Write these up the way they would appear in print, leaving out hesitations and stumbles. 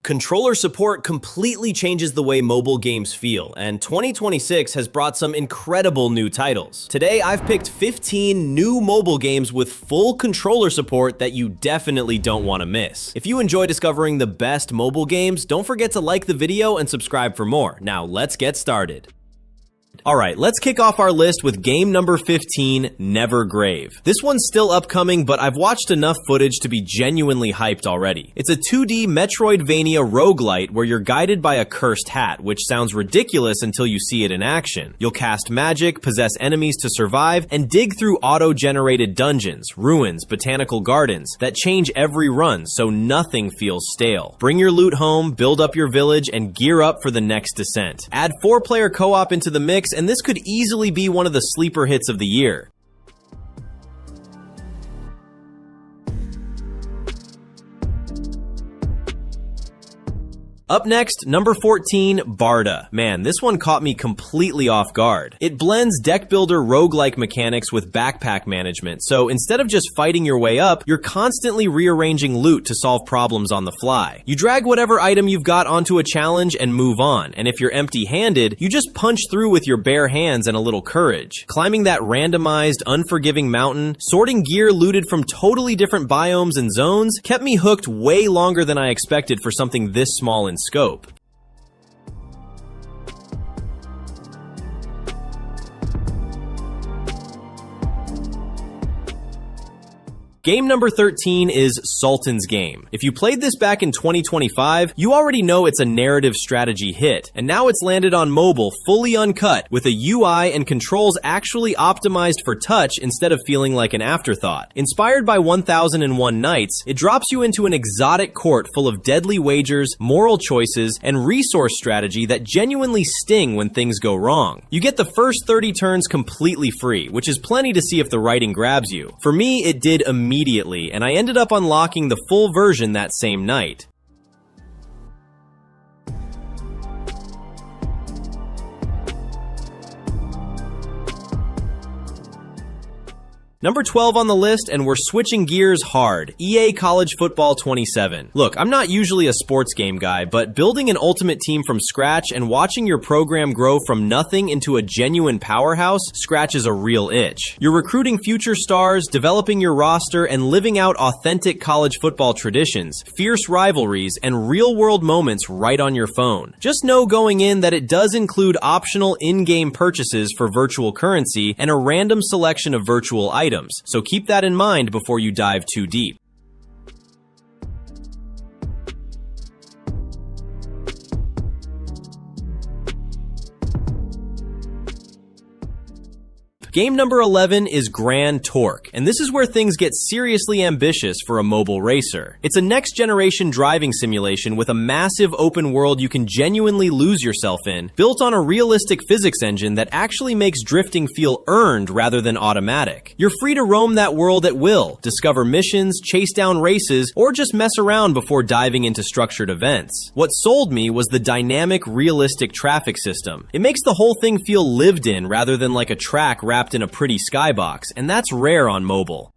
Controller support completely changes the way mobile games feel, and 2026 has brought some incredible new titles. Today, I've picked 15 new mobile games with full controller support that you definitely don't want to miss. If you enjoy discovering the best mobile games, don't forget to like the video and subscribe for more. Now, let's get started. Alright, let's kick off our list with game number 15, Nevergrave. This one's still upcoming, but I've watched enough footage to be genuinely hyped already. It's a 2D Metroidvania roguelite where you're guided by a cursed hat, which sounds ridiculous until you see it in action. You'll cast magic, possess enemies to survive, and dig through auto-generated dungeons, ruins, botanical gardens that change every run so nothing feels stale. Bring your loot home, build up your village, and gear up for the next descent. Add 4-player co-op into the mix, and this could easily be one of the sleeper hits of the year. Up next, number 14, BARDA. Man, this one caught me completely off guard. It blends deck builder roguelike mechanics with backpack management, so instead of just fighting your way up, you're constantly rearranging loot to solve problems on the fly. You drag whatever item you've got onto a challenge and move on, and if you're empty-handed, you just punch through with your bare hands and a little courage. Climbing that randomized, unforgiving mountain, sorting gear looted from totally different biomes and zones, kept me hooked way longer than I expected for something this small in scope. Game number 13 is Sultan's Game. If you played this back in 2025, you already know it's a narrative strategy hit, and now it's landed on mobile fully uncut with a UI and controls actually optimized for touch instead of feeling like an afterthought. Inspired by 1001 Nights, it drops you into an exotic court full of deadly wagers, moral choices, and resource strategy that genuinely sting when things go wrong. You get the first 30 turns completely free, which is plenty to see if the writing grabs you. For me, it did immediately, and I ended up unlocking the full version that same night. Number 12 on the list, and we're switching gears hard. EA College Football 27. Look, I'm not usually a sports game guy, but building an ultimate team from scratch and watching your program grow from nothing into a genuine powerhouse scratches a real itch. You're recruiting future stars, developing your roster, and living out authentic college football traditions, fierce rivalries, and real-world moments right on your phone. Just know going in that it does include optional in-game purchases for virtual currency and a random selection of virtual items. So keep that in mind before you dive too deep. Game number 11 is Grand Torque, and this is where things get seriously ambitious for a mobile racer. It's a next-generation driving simulation with a massive open world you can genuinely lose yourself in, built on a realistic physics engine that actually makes drifting feel earned rather than automatic. You're free to roam that world at will, discover missions, chase down races, or just mess around before diving into structured events. What sold me was the dynamic, realistic traffic system. It makes the whole thing feel lived in rather than like a track wrapped in a pretty skybox, and that's rare on mobile.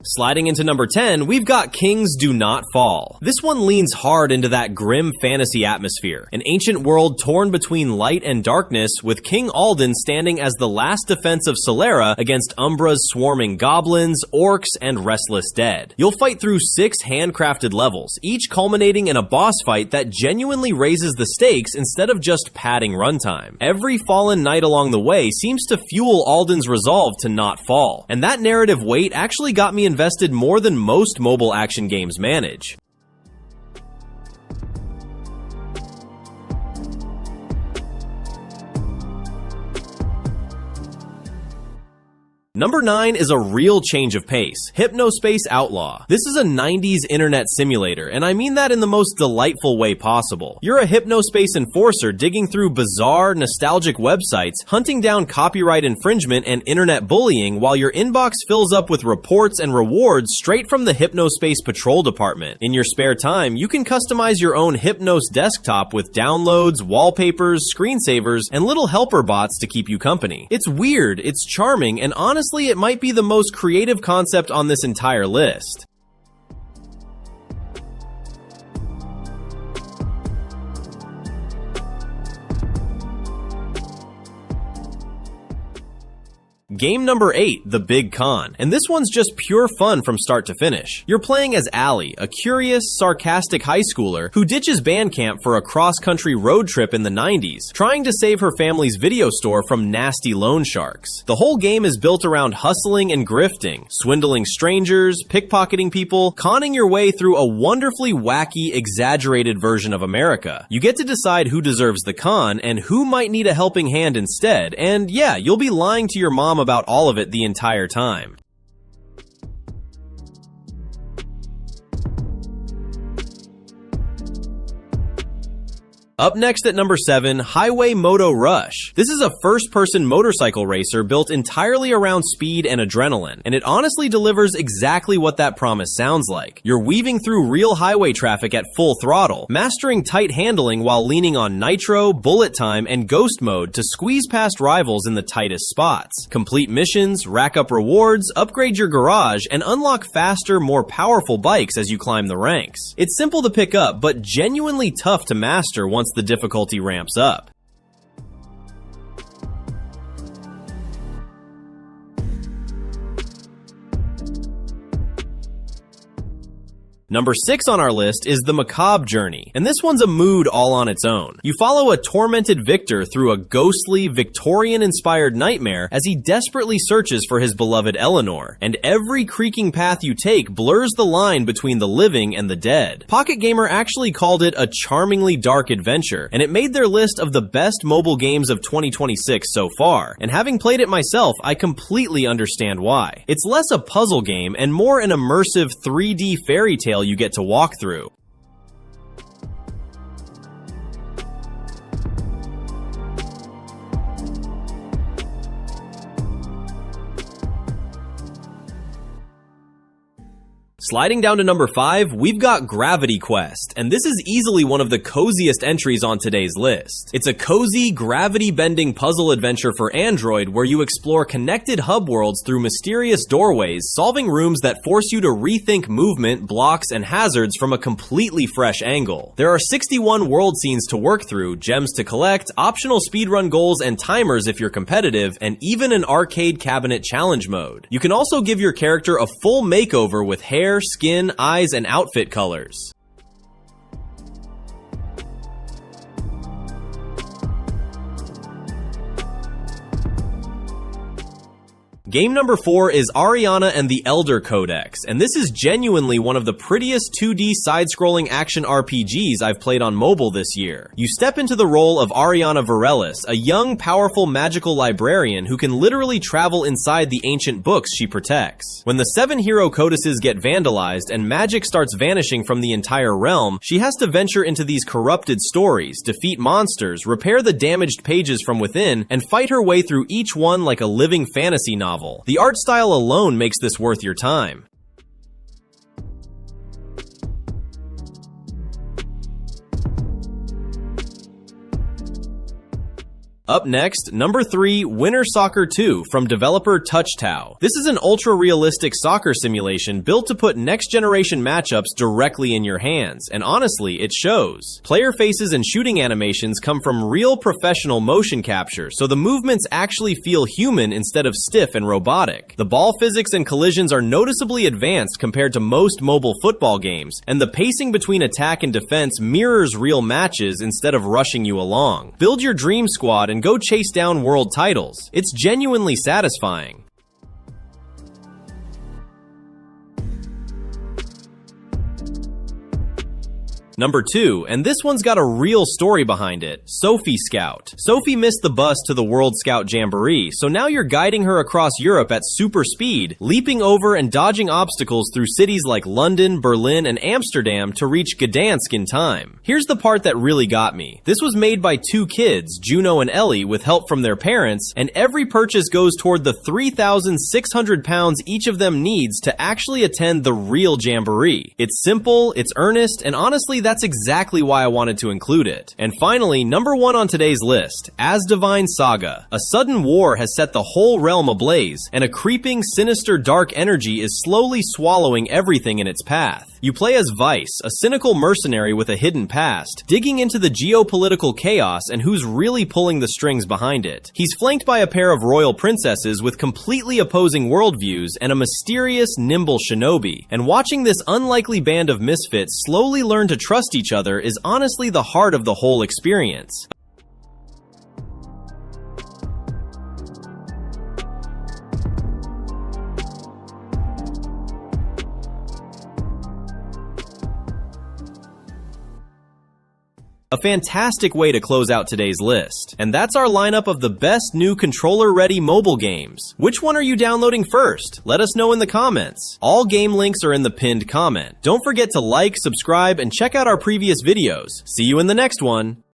Sliding into number 10, we've got Kings Do Not Fall. This one leans hard into that grim fantasy atmosphere, an ancient world torn between light and darkness, with King Alden standing as the last defense of Solera against Umbra's swarming goblins, orcs, and restless dead. You'll fight through 6 handcrafted levels, each culminating in a boss fight that genuinely raises the stakes instead of just padding runtime. Every fallen knight along the way seems to fuel Alden's resolve to not fall, and that narrative weight actually got me invested more than most mobile action games manage. Number 9 is a real change of pace, Hypnospace Outlaw. This is a 90s internet simulator, and I mean that in the most delightful way possible. You're a hypnospace enforcer digging through bizarre, nostalgic websites, hunting down copyright infringement and internet bullying while your inbox fills up with reports and rewards straight from the Hypnospace Patrol Department. In your spare time, you can customize your own Hypnos desktop with downloads, wallpapers, screensavers, and little helper bots to keep you company. It's weird, it's charming, and honestly, it might be the most creative concept on this entire list. Game number 8, The Big Con, and this one's just pure fun from start to finish. You're playing as Allie, a curious, sarcastic high schooler who ditches band camp for a cross-country road trip in the 90s, trying to save her family's video store from nasty loan sharks. The whole game is built around hustling and grifting, swindling strangers, pickpocketing people, conning your way through a wonderfully wacky, exaggerated version of America. You get to decide who deserves the con and who might need a helping hand instead, and yeah, you'll be lying to your mom about all of it the entire time. Up next at number 7, Highway Moto Rush. This is a first-person motorcycle racer built entirely around speed and adrenaline, and it honestly delivers exactly what that promise sounds like. You're weaving through real highway traffic at full throttle, mastering tight handling while leaning on nitro, bullet time, and ghost mode to squeeze past rivals in the tightest spots. Complete missions, rack up rewards, upgrade your garage, and unlock faster, more powerful bikes as you climb the ranks. It's simple to pick up, but genuinely tough to master once the difficulty ramps up. Number 6 on our list is the Macabre journey, and this one's a mood all on its own. You follow a tormented Victor through a ghostly, Victorian-inspired nightmare as he desperately searches for his beloved Eleanor, and every creaking path you take blurs the line between the living and the dead. Pocket Gamer actually called it a charmingly dark adventure, and it made their list of the best mobile games of 2026 so far, and having played it myself, I completely understand why. It's less a puzzle game and more an immersive 3D fairy tale you get to walk through. Sliding down to number 5, we've got Gravity Quest, and this is easily one of the coziest entries on today's list. It's a cozy, gravity-bending puzzle adventure for Android where you explore connected hub worlds through mysterious doorways, solving rooms that force you to rethink movement, blocks, and hazards from a completely fresh angle. There are 61 world scenes to work through, gems to collect, optional speedrun goals and timers if you're competitive, and even an arcade cabinet challenge mode. You can also give your character a full makeover with hair, skin, eyes, and outfit colors. Game number 4 is Ariana and the Elder Codex, and this is genuinely one of the prettiest 2D side-scrolling action RPGs I've played on mobile this year. You step into the role of Ariana Varelis, a young, powerful magical librarian who can literally travel inside the ancient books she protects. When the 7 hero codices get vandalized and magic starts vanishing from the entire realm, she has to venture into these corrupted stories, defeat monsters, repair the damaged pages from within, and fight her way through each one like a living fantasy novel. The art style alone makes this worth your time. Up next, number 3, Winter Soccer 2 from developer TouchTow. This is an ultra-realistic soccer simulation built to put next-generation matchups directly in your hands, and honestly, it shows. Player faces and shooting animations come from real professional motion capture, so the movements actually feel human instead of stiff and robotic. The ball physics and collisions are noticeably advanced compared to most mobile football games, and the pacing between attack and defense mirrors real matches instead of rushing you along. Build your dream squad and go chase down world titles. It's genuinely satisfying. Number 2, and this one's got a real story behind it, SOFIE Scout. SOFIE missed the bus to the World Scout Jamboree, so now you're guiding her across Europe at super speed, leaping over and dodging obstacles through cities like London, Berlin, and Amsterdam to reach Gdansk in time. Here's the part that really got me. This was made by 2 kids, Juno and Ellie, with help from their parents, and every purchase goes toward the 3,600 pounds each of them needs to actually attend the real Jamboree. It's simple, it's earnest, and honestly, that's exactly why I wanted to include it. And finally, number 1 on today's list, Asdivine Saga. A sudden war has set the whole realm ablaze, and a creeping, sinister, dark energy is slowly swallowing everything in its path. You play as Vice, a cynical mercenary with a hidden past, digging into the geopolitical chaos and who's really pulling the strings behind it. He's flanked by a pair of royal princesses with completely opposing worldviews and a mysterious, nimble shinobi. And watching this unlikely band of misfits slowly learn to trust each other is honestly the heart of the whole experience. A fantastic way to close out today's list. And that's our lineup of the best new controller-ready mobile games. Which one are you downloading first? Let us know in the comments. All game links are in the pinned comment. Don't forget to like, subscribe, and check out our previous videos. See you in the next one.